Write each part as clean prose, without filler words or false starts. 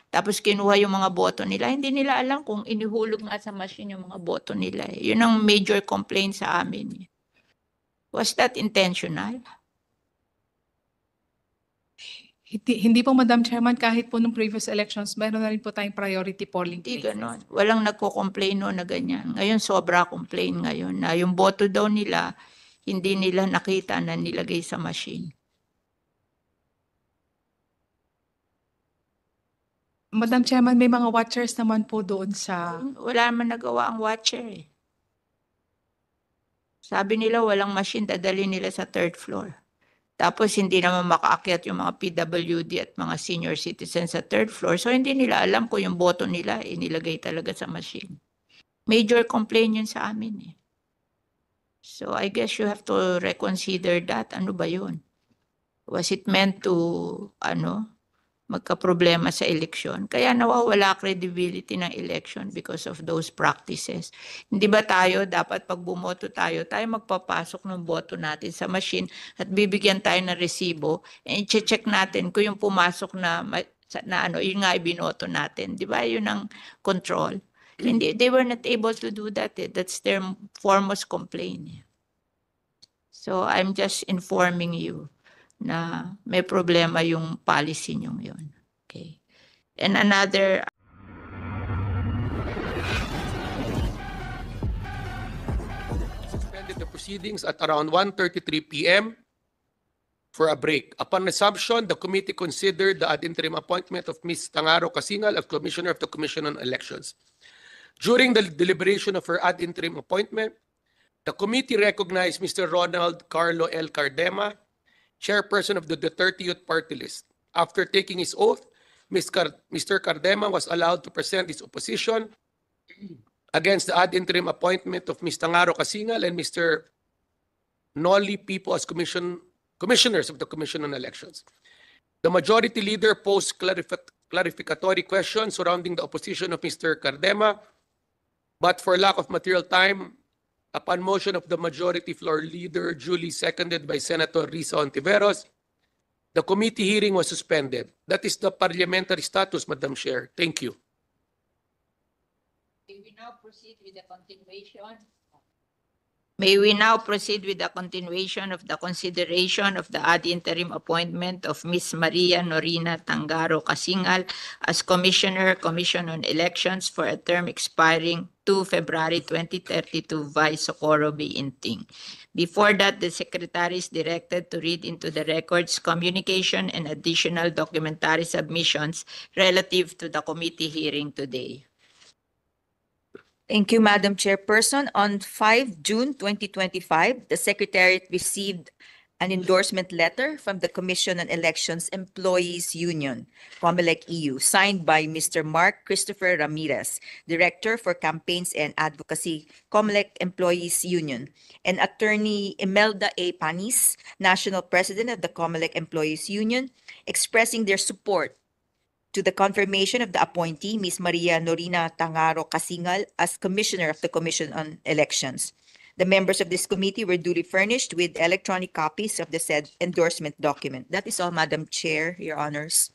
tapos kinuha yung mga boto nila. Hindi nila alam kung inihulog nga sa machine yung mga boto nila. Yun ang major complaint sa amin. Was that intentional? Hindi po, Madam Chairman, kahit po nung previous elections, meron na rin po tayong priority polling Hindi places. ganon. Walang nagko-complain no na ganyan. Ngayon sobra complain ngayon na yung boto daw nila, hindi nila nakita na nilagay sa machine. Madam Chairman, may mga watchers naman po doon sa... Wala naman nagawa ang watcher eh. Sabi nila walang machine, dadali nila sa third floor. Tapos hindi naman makaakyat yung mga PWD at mga senior citizens sa third floor. So hindi nila alam kung yung boto nila inilagay talaga sa machine. Major complaint yun sa amin eh. So I guess you have to reconsider that. Ano ba yun? Was it meant to, magka-problema sa eleksyon? Kaya nawawala credibility ng election because of those practices. Hindi ba tayo, dapat pag bumoto tayo magpapasok ng boto natin sa machine at bibigyan tayo ng resibo and i-check natin kung yung pumasok na yun nga ibinoto natin. Di ba? Yun ang control. Hindi, they were not able to do that. That's their foremost complaint. So I'm just informing you na may problema yung policy nyo yun. Okay. And another... Suspended the proceedings at around 1:33 p.m. for a break. Upon resumption, the committee considered the ad interim appointment of Ms. Tangaro Kasingal as Commissioner of the Commission on Elections. During the deliberation of her ad interim appointment, the committee recognized Mr. Ronald Carlo L. Cardema, chairperson of the Duterte Youth Party List. After taking his oath, Mr. Cardema was allowed to present his opposition against the ad interim appointment of Ms. Tangaro Kasingal and Mr. Noli Pipo as commissioners of the Commission on Elections. The majority leader posed clarificatory questions surrounding the opposition of Mr. Cardema, but for lack of material time, upon motion of the majority floor leader, duly seconded by Senator Risa Ontiveros, the committee hearing was suspended. That is the parliamentary status, Madam Chair. Thank you. May we now proceed with the continuation? May we now proceed with the continuation of the consideration of the ad interim appointment of Ms. Maria Norina Tangaro Kasingal as Commission on Elections for a term expiring 2 February 2032 vice Socorro B. Inting. Before that, the Secretary is directed to read into the records communication and additional documentary submissions relative to the committee hearing today. Thank you, Madam Chairperson. On 5 June 2025, the Secretariat received an endorsement letter from the Commission on Elections Employees Union, COMELEC EU, signed by Mr. Mark Christopher Ramirez, Director for Campaigns and Advocacy, COMELEC Employees Union, and Attorney Imelda A. Panis, National President of the COMELEC Employees Union, expressing their support to the confirmation of the appointee, Ms. Maria Norina Tangaro Kasingal, as Commissioner of the Commission on Elections. The members of this committee were duly furnished with electronic copies of the said endorsement document. That is all, Madam Chair, Your Honors.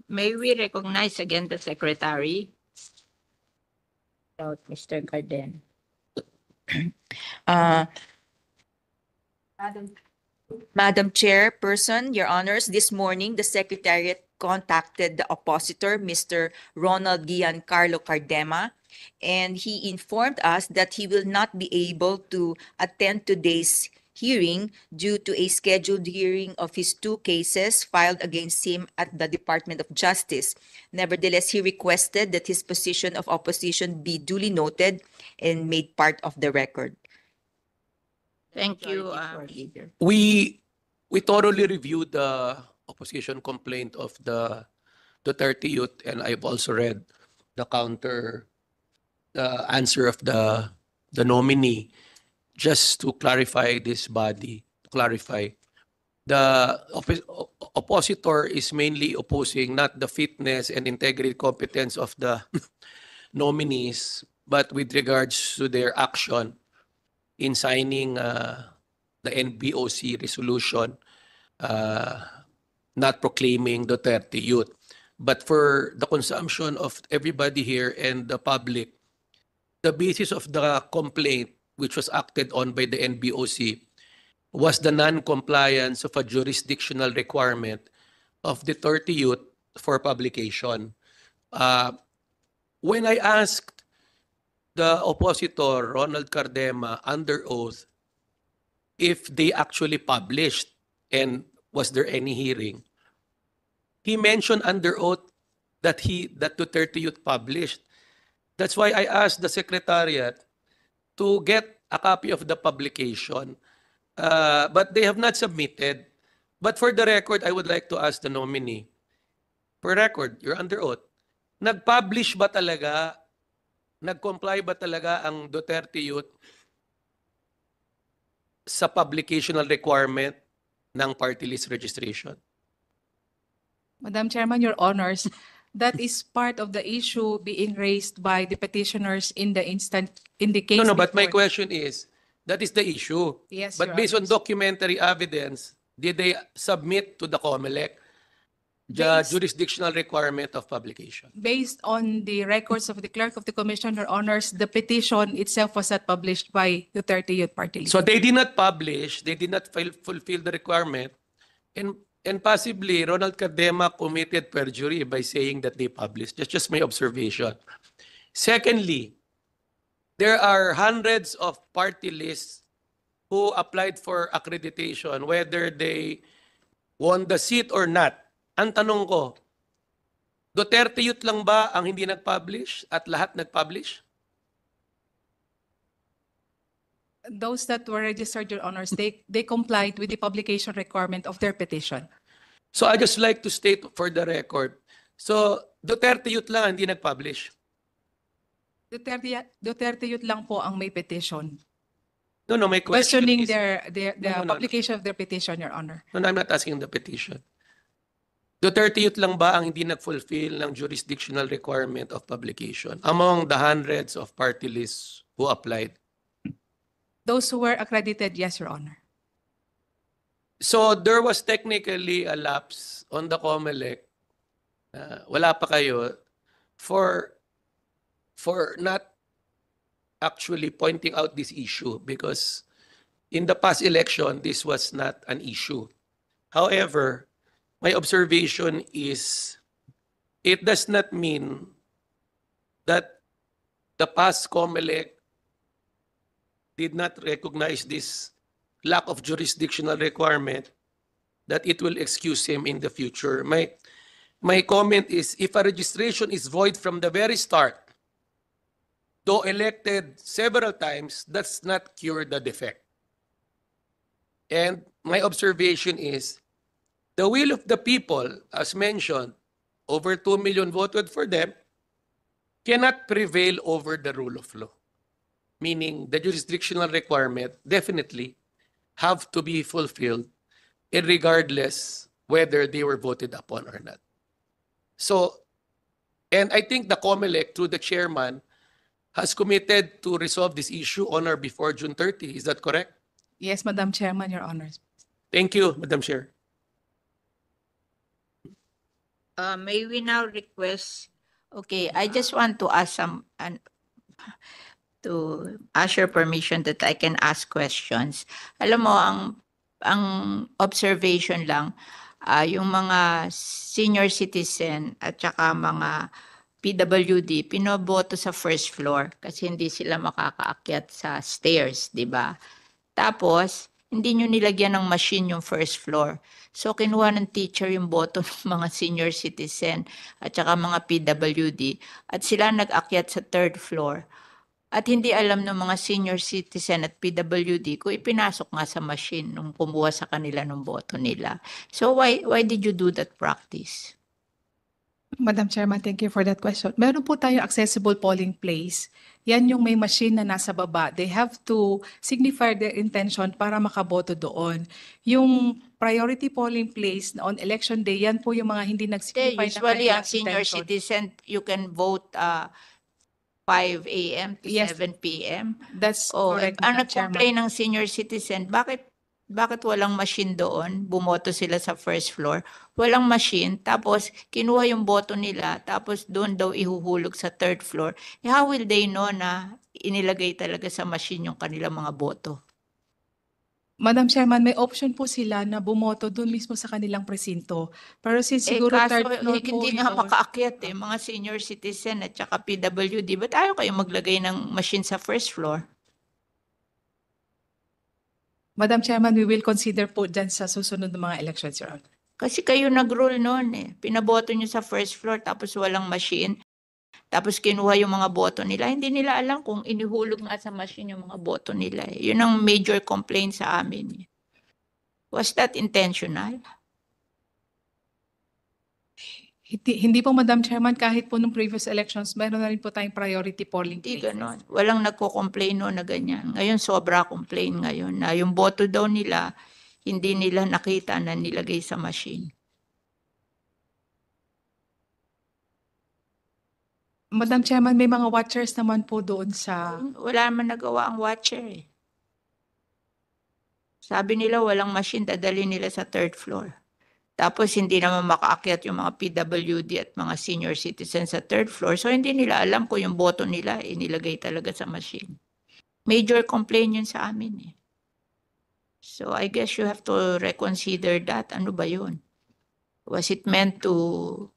May we recognize again the Secretary? Mr. Garden. Madam Chairperson, Your Honors, this morning, the Secretariat contacted the oppositor, Mr. Ronald Giancarlo Cardema, and he informed us that he will not be able to attend today's hearing due to a scheduled hearing of his 2 cases filed against him at the Department of Justice. Nevertheless, he requested that his position of opposition be duly noted and made part of the record. Thank you. We thoroughly reviewed the opposition complaint of the Duterte Youth, and I've also read the answer of the nominee. Just to clarify this body, the oppositor is mainly opposing not the fitness and integrity competence of the nominees, but with regards to their action in signing the NBOC resolution not proclaiming Duterte Youth. But for the consumption of everybody here and the public, the basis of the complaint, which was acted on by the NBOC, was the non-compliance of a jurisdictional requirement of the 30 youth for publication. When I asked the oppositor, Ronald Cardema, under oath, if they actually published and was there any hearing, he mentioned under oath that Duterte Youth published. That's why I asked the secretariat to get a copy of the publication, but they have not submitted. But for the record, I would like to ask the nominee, for record, you're under oath, nag-publish ba talaga, nag-comply ba talaga ang Duterte Youth sa publicational requirement ng party list registration? Madam Chairman, Your Honors, that is part of the issue being raised by the petitioners in the case. No, but my before. question is, that is the issue. Yes, But Your based on Honors. documentary evidence, did they submit to the COMELEC the Based- jurisdictional requirement of publication? Based on the records of the clerk of the commission, Your Honors, the petition itself was not published by Duterte Youth Party List. So they did not publish, they did not fulfill the requirement, and possibly Ronald Cardema committed perjury by saying that they published. That's just my observation. Secondly, there are hundreds of party lists who applied for accreditation, whether they won the seat or not. Ang tanong ko, Duterte Youth lang ba ang hindi nag-publish at lahat nag-publish? Those that were registered, Your Honors, they complied with the publication requirement of their petition. So I just like to state for the record, so Duterte Youth lang ang hindi nag-publish. Duterte Youth lang po ang may petition. No, my question Questioning is, the No. publication of their petition, Your Honor. no, I'm not asking the petition. Duterte Youth lang ba ang hindi nag-fulfill ng jurisdictional requirement of publication among the hundreds of party lists who applied? Those who were accredited, yes, Your Honor. So there was technically a lapse on the COMELEC. Wala pa kayo for not actually pointing out this issue because in the past election, this was not an issue. However, my observation is it does not mean that the past COMELEC did not recognize this lack of jurisdictional requirement, that it will excuse him in the future. My comment is, if a registration is void from the very start, though elected several times, does not cure the defect. And my observation is, the will of the people, as mentioned, over 2 million voted for them, cannot prevail over the rule of law. Meaning the jurisdictional requirement definitely have to be fulfilled regardless whether they were voted upon or not. So, and I think the COMELEC, through the chairman, has committed to resolve this issue on or before June 30. Is that correct? Yes, Madam Chairman, Your Honors. Thank you, Madam Chair. May we now request, okay, I just want to ask to ask your permission that I can ask questions. Alam mo, ang observation lang, yung mga senior citizen at saka mga PWD, pinoboto sa first floor kasi hindi sila makakaakyat sa stairs, di ba? Tapos, hindi nyo nilagyan ng machine yung first floor. So, kinuha ng teacher yung boto ng mga senior citizen at saka mga PWD at sila nag-akyat sa third floor. At hindi alam ng mga senior citizen at PWD kung ipinasok nga sa machine nung kumuha sa kanila ng boto nila. So, why did you do that practice? Madam Chairman, thank you for that question. Meron po tayong accessible polling place. Yan yung may machine na nasa baba. They have to signify their intention para makaboto doon. Yung priority polling place na on election day, yan po yung mga hindi nag-signify na Usually, ang kanilang senior intention. citizen, you can vote 5 a.m. to Yes. 7 p.m. That's Oh, correct, ang Madam Chairman. nag-complain ng senior citizen, bakit Bakit walang machine doon? Bumoto sila sa first floor. Walang machine. Tapos kinuha yung boto nila. Tapos doon daw ihuhulog sa third floor. How will they know na inilagay talaga sa machine yung kanilang mga boto? Madam Chairman, may option po sila na bumoto doon mismo sa kanilang presinto. Pero since siguro Kaso third floor po hindi nga ito, makaakyat mga senior citizen at saka PWD. Ba't ayaw kayo maglagay ng machine sa first floor? Madam Chairman, we will consider po dyan sa susunod ng mga elections, Your Honor. Kasi kayo nag-rule noon Pinaboto nyo sa first floor tapos walang machine. Tapos kinuha yung mga boto nila. Hindi nila alam kung inihulog nga sa machine yung mga boto nila. Yun ang major complaint sa amin. Was that intentional? Hindi po, Madam Chairman, kahit po nung previous elections, meron na rin po tayong priority polling Hindi places. ganon. Walang nagko-complain noon na ganyan. Ngayon sobra complain ngayon na yung boto daw nila, hindi nila nakita na nilagay sa machine. Madam Chairman, may mga watchers naman po doon sa... Wala naman nagawa ang watcher Sabi nila walang machine, dadali nila sa third floor. Tapos hindi naman makaakyat yung mga PWD at mga senior citizens sa third floor. So hindi nila alam kung yung boto nila inilagay talaga sa machine. Major complaint yun sa amin So I guess you have to reconsider that. Ano ba yun? Was it meant to,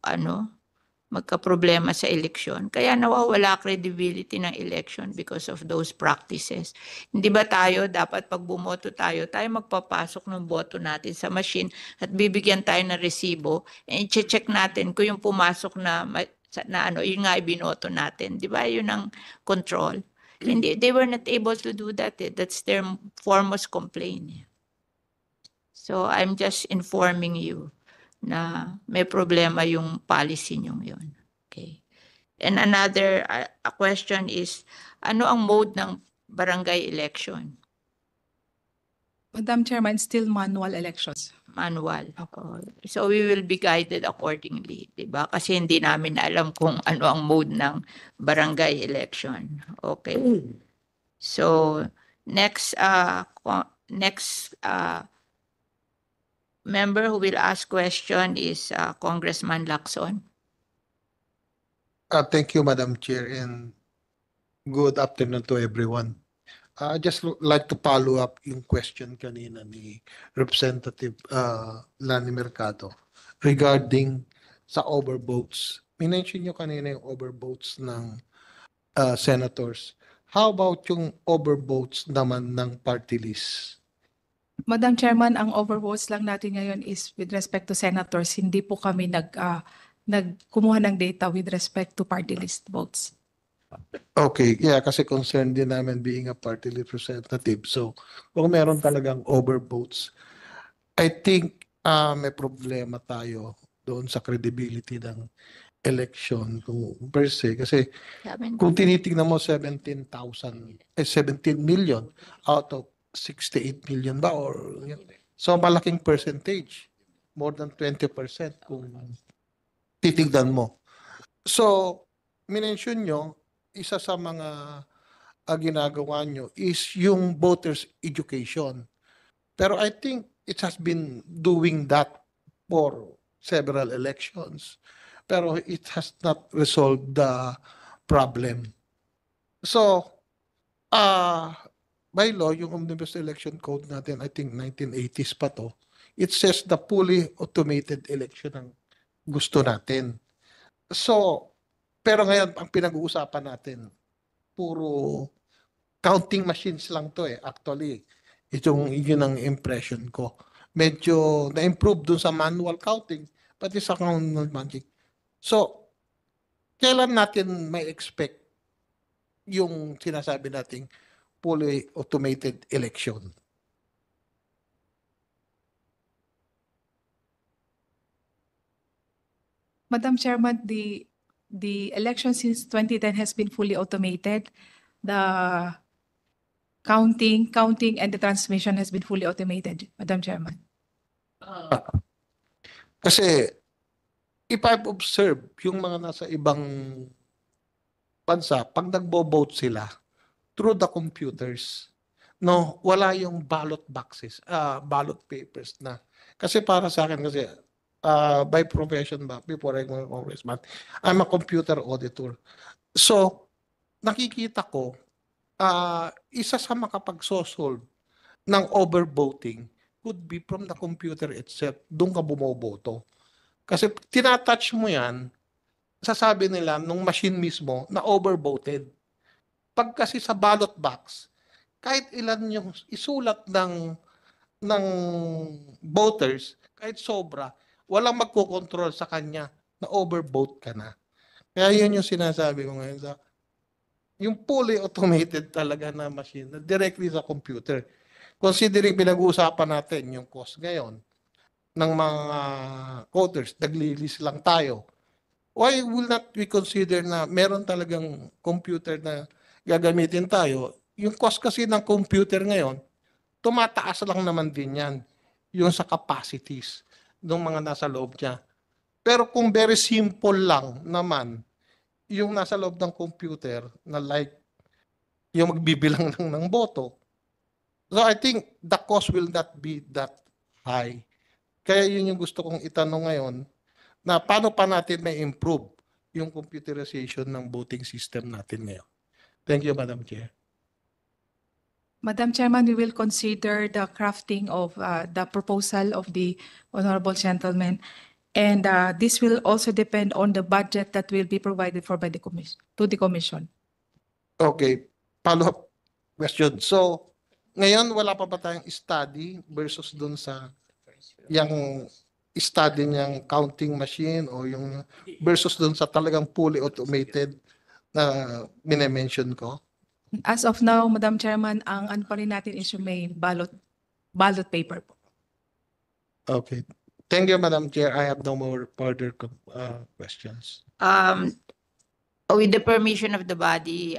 magka-problema sa eleksyon? Kaya nawawala credibility ng election because of those practices. Hindi ba tayo, dapat pag bumoto tayo magpapasok ng boto natin sa machine at bibigyan tayo ng resibo and i-check natin kung yung pumasok na yun nga ibinoto natin. Di ba? Yun ang control. Hindi, they were not able to do that. That's their foremost complaint. So I'm just informing you na may problema yung policy nyo yun. Okay. And another a question is, ano ang mode ng barangay election? Madam Chairman, still manual elections. Manual. So we will be guided accordingly, di ba? Kasi hindi namin alam kung ano ang mode ng barangay election. Okay. So next member who will ask question is Congressman Lacson. Thank you, Madam Chair, and good afternoon to everyone. I just like to follow up yung question kanina ni Representative Lani Mercado regarding sa overvotes. Minention nyo kanina yung overvotes ng senators. How about yung overvotes naman ng party list? Madam Chairman, ang overvotes lang natin ngayon is with respect to senators. Hindi po kami nagkumuha ng data with respect to party list votes. Okay, yeah, kasi concerned din namin being a party list representative. So, kung meron talagang overvotes, I think may problema tayo doon sa credibility ng election per se. Kasi kung tinitingnan mo 17 million out of 68 million ba? So malaking percentage. More than 20% kung titignan mo. So, minention nyo, isa sa mga ginagawa nyo is yung voters education. Pero I think it has been doing that for several elections. Pero it has not resolved the problem. So, by law, yung Omnibus Election Code natin, I think 1980s pa to, it says the fully automated election ang gusto natin. So, pero ngayon, ang pinag-uusapan natin, puro counting machines lang to actually. Yun ang impression ko. Medyo na-improve dun sa manual counting, pati sa manual magic. So, kailan natin may expect yung sinasabi nating fully automated election? Madam Chairman, the election since 2010 has been fully automated. The counting and the transmission has been fully automated, Madam Chairman. Kasi if I've observed yung mga nasa ibang bansa, pag nagbo-vote sila through the computers, No, wala yung ballot boxes, ballot papers na. Kasi para sa akin kasi, by profession ba, before I go congressman, I'm a computer auditor. So, nakikita ko, isa sa makapagsosolve ng overvoting could be from the computer itself. Doon ka bumoboto. Kasi tinatouch mo yan, sasabi nila nung machine mismo na overvoted. Pag kasi sa ballot box, kahit ilan yung isulat ng voters, kahit sobra, walang magkocontrol sa kanya na overvote ka na. Kaya yun yung sinasabi ko ngayon sa yung fully automated talaga na machine na directly sa computer. Considering pinag-uusapan natin yung cost ngayon ng mga voters, naglilis lang tayo. Why will not we consider na meron talagang computer na gagamitin tayo? Yung cost kasi ng computer ngayon, tumataas lang naman din yan. Yung sa capacities ng mga nasa loob niya. Pero kung very simple lang naman, yung nasa loob ng computer na like yung magbibilang lang ng boto. So I think the cost will not be that high. Kaya yun yung gusto kong itanong ngayon na paano pa natin may improve yung computerization ng voting system natin ngayon. Thank you, Madam Chair. Madam Chairman, we will consider the crafting of the proposal of the honorable gentleman. And this will also depend on the budget that will be provided for by the commission, to the commission. Okay, follow-up question. So, ngayon wala pa ba tayong study versus dun sa yung study niyang counting machine o yung versus dun sa talagang fully automated na mine-mention ko? As of now, Madam Chairman, ang ano pa rin natin is yung may ballot paper po. Okay. Thank you, Madam Chair. I have no more further questions. With the permission of the body,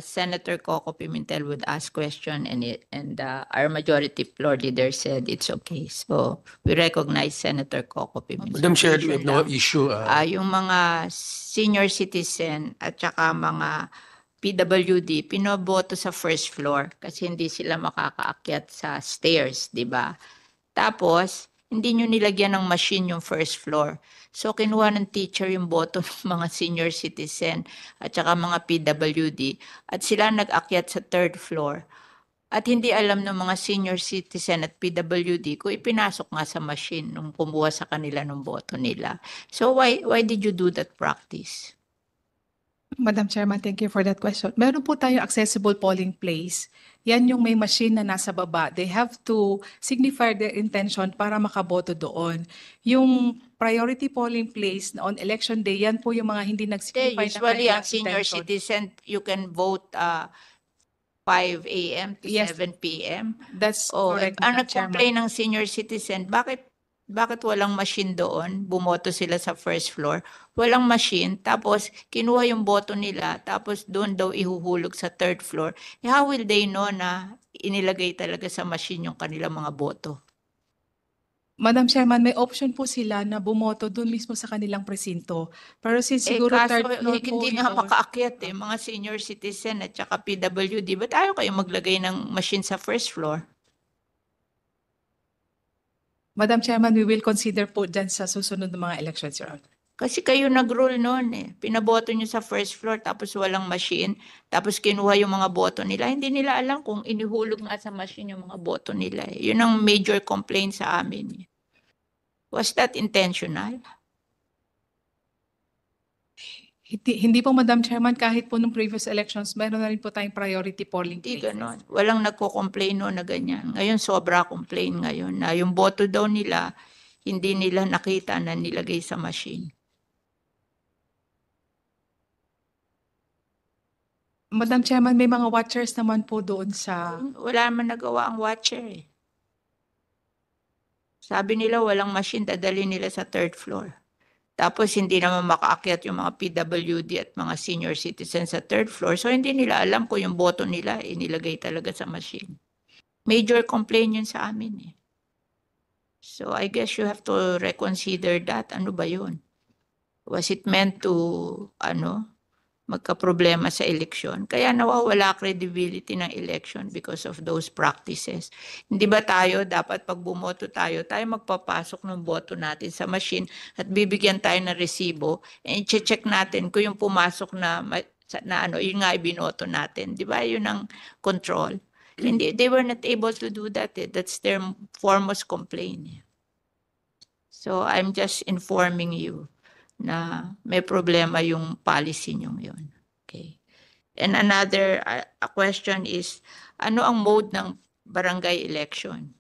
Senator Coco Pimentel would ask question and our majority floor leader said it's okay. So we recognize Senator Coco Pimentel. Madam Chair, we have no Lang. issue. Yung mga senior citizen at saka mga PWD, pinoboto sa first floor kasi hindi sila makakaakyat sa stairs, di ba? Tapos, hindi nyo nilagyan ng machine yung first floor. So, kinuha ng teacher yung boto ng mga senior citizen at saka mga PWD at sila nag-akyat sa third floor. At hindi alam ng mga senior citizen at PWD kung ipinasok nga sa machine nung kumuha sa kanila ng boto nila. So, why did you do that practice? Madam Chairman, thank you for that question. Meron po tayong accessible polling place. Yan yung may machine na nasa baba. They have to signify their intention para makaboto doon. Yung priority polling place on election day, yan po yung mga hindi nag-signify na Usually, ang kanilang senior intention. citizen, you can vote 5 a.m. to Yes. 7 p.m. That's Oh, correct, ang Madam Chairman. nag-complain ng senior citizen, bakit walang machine doon? Bumoto sila sa first floor. Walang machine, tapos kinuha yung boto nila, tapos doon daw ihuhulog sa third floor. How will they know na inilagay talaga sa machine yung kanilang mga boto? Madam Chairman, may option po sila na bumoto doon mismo sa kanilang presinto. Pero since siguro kaso, third floor po hindi nga ito, makaakyat mga senior citizen at saka PWD. Ba't ayaw kayo maglagay ng machine sa first floor? Madam Chairman, we will consider po dyan sa susunod na mga elections, Your Honor. Kasi kayo nag-rule noon Pinaboto nyo sa first floor tapos walang machine. Tapos kinuha yung mga boto nila. Hindi nila alam kung inihulog nga sa machine yung mga boto nila. Yun ang major complaint sa amin. Was that intentional? Hindi po, Madam Chairman, kahit po nung previous elections, meron na rin po tayong priority polling Hindi places. ganon. Walang nagko-complain noon na ganyan. Ngayon sobra complain ngayon na yung boto daw nila, hindi nila nakita na nilagay sa machine. Madam Chairman, may mga watchers naman po doon sa... Wala man nagawa ang watcher Sabi nila walang machine, dadali nila sa third floor. Tapos hindi naman makaakyat yung mga PWD at mga senior citizens sa third floor. So hindi nila alam kung yung boto nila inilagay talaga sa machine. Major complaint yun sa amin So I guess you have to reconsider that. Ano ba yun? Was it meant to, magkaproblema sa eleksyon. Kaya nawawala credibility ng election because of those practices. Hindi ba tayo, dapat pag bumoto tayo, tayo magpapasok ng boto natin sa machine at bibigyan tayo ng resibo and i-check natin kung yung pumasok na yun nga ibinoto natin. Di ba? Yun ang control. Hindi, they were not able to do that. That's their foremost complaint. So I'm just informing you na may problema yung policy nyo yun. Okay. And another a question is, ano ang mode ng barangay election?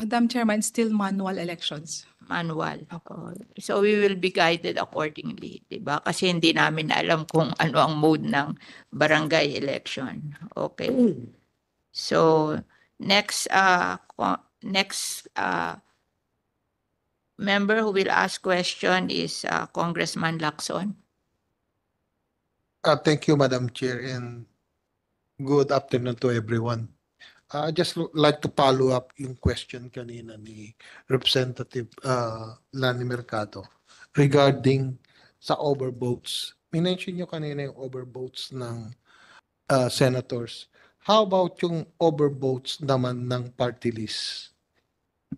Madam Chairman, still manual elections. Manual. So we will be guided accordingly, di ba? Kasi hindi namin alam kung ano ang mode ng barangay election. Okay. So next member who will ask question is Congressman Lacson. Thank you, Madam Chair, and good afternoon to everyone. I just like to follow up yung question kanina ni Representative Lani Mercado regarding sa overvotes. Minention nyo kanina yung overvotes ng senators. How about yung overvotes naman ng party list?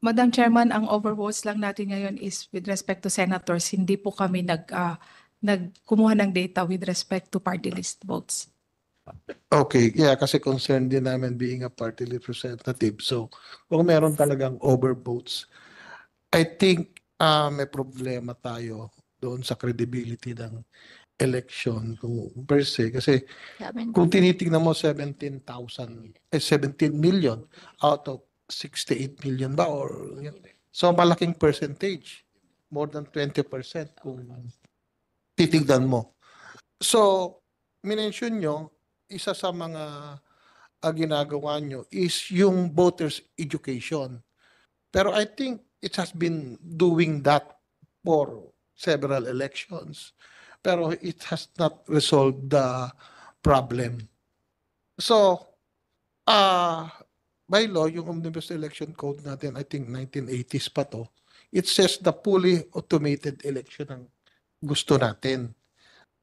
Madam Chairman, ang overvotes lang natin ngayon is with respect to senators. Hindi po kami nagkumuha ng data with respect to party list votes. Okay, yeah, kasi concerned din namin being a party list representative. So, kung meron talagang overvotes, I think may problema tayo doon sa credibility ng election per se. Kasi kung tinitingnan mo 17 million out of 68 million ba or so malaking percentage, more than 20% kung titignan mo. So minention nyo, isa sa mga ginagawa nyo is yung voters education, pero I think it has been doing that for several elections, pero it has not resolved the problem. So by law, yung Omnibus Election Code natin, I think 1980s pa to, it says the fully automated election ang gusto natin.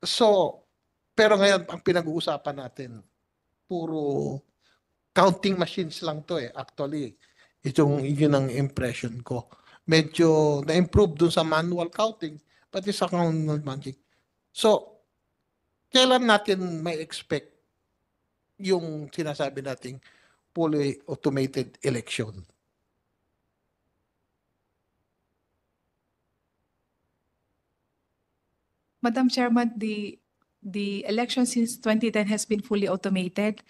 So, pero ngayon, ang pinag-uusapan natin, puro counting machines lang to actually. Yun ang impression ko. Medyo na-improve dun sa manual counting, pati sa counting magic. So, kailan natin may expect yung sinasabi nating fully automated election? Madam Chairman, the election since 2010 has been fully automated.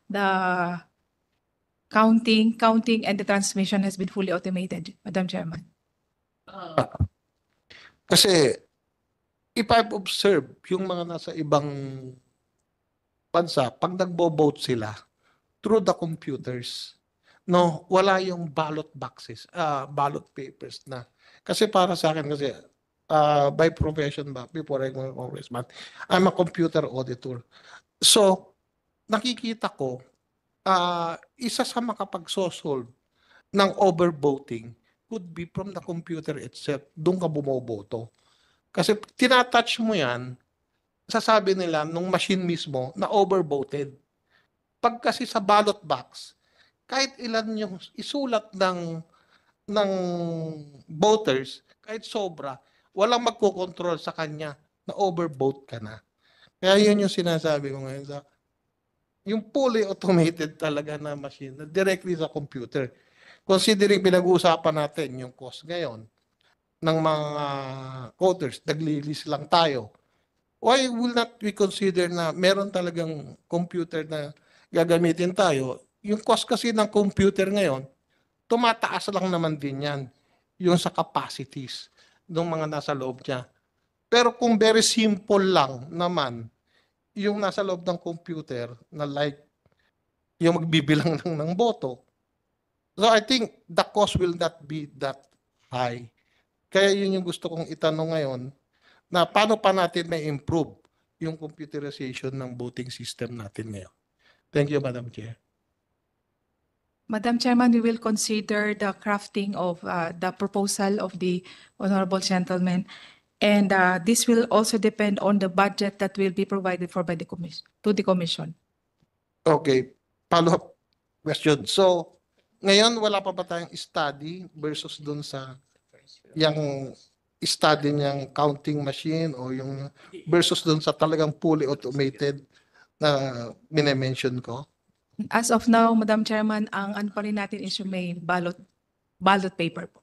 The counting and the transmission has been fully automated, Madam Chairman. Kasi if I've observed yung mga nasa ibang bansa, pag nagbo-vote sila through the computers, no, wala yung ballot boxes, ballot papers na. Kasi para sa akin kasi by profession ba, before I was a congressman, I'm a computer auditor. So, nakikita ko, isa sa makapag-solve ng overvoting could be from the computer itself. Doon ka bumoboto. Kasi tinatouch mo yan, sasabi nila nung machine mismo na overvoted. Pag kasi sa ballot box, kahit ilan yung isulat ng voters, kahit sobra, walang magkocontrol sa kanya na overvote ka na. Kaya yun yung sinasabi ko ngayon sa yung fully automated talaga na machine na directly sa computer. Considering pinag-uusapan natin yung cost ngayon ng mga voters, naglilist lang tayo. Why will not we consider na meron talagang computer na gagamitin tayo? Yung cost kasi ng computer ngayon, tumataas lang naman din yan. Yung sa capacities ng mga nasa loob niya. Pero kung very simple lang naman, yung nasa loob ng computer na like yung magbibilang ng boto, so I think the cost will not be that high. Kaya yun yung gusto kong itanong ngayon, na paano pa natin may improve yung computerization ng voting system natin ngayon. Thank you, Madam Chair. Madam Chairman, we will consider the crafting of the proposal of the honorable gentleman. And this will also depend on the budget that will be provided for by the commission, to the commission. Okay, follow-up question. So, ngayon wala pa ba tayong study versus dun sa yung study niyang counting machine o yung versus dun sa talagang fully automated na mine-mention ko? As of now, Madam Chairman, ang ano pa rin natin is yung may ballot paper po.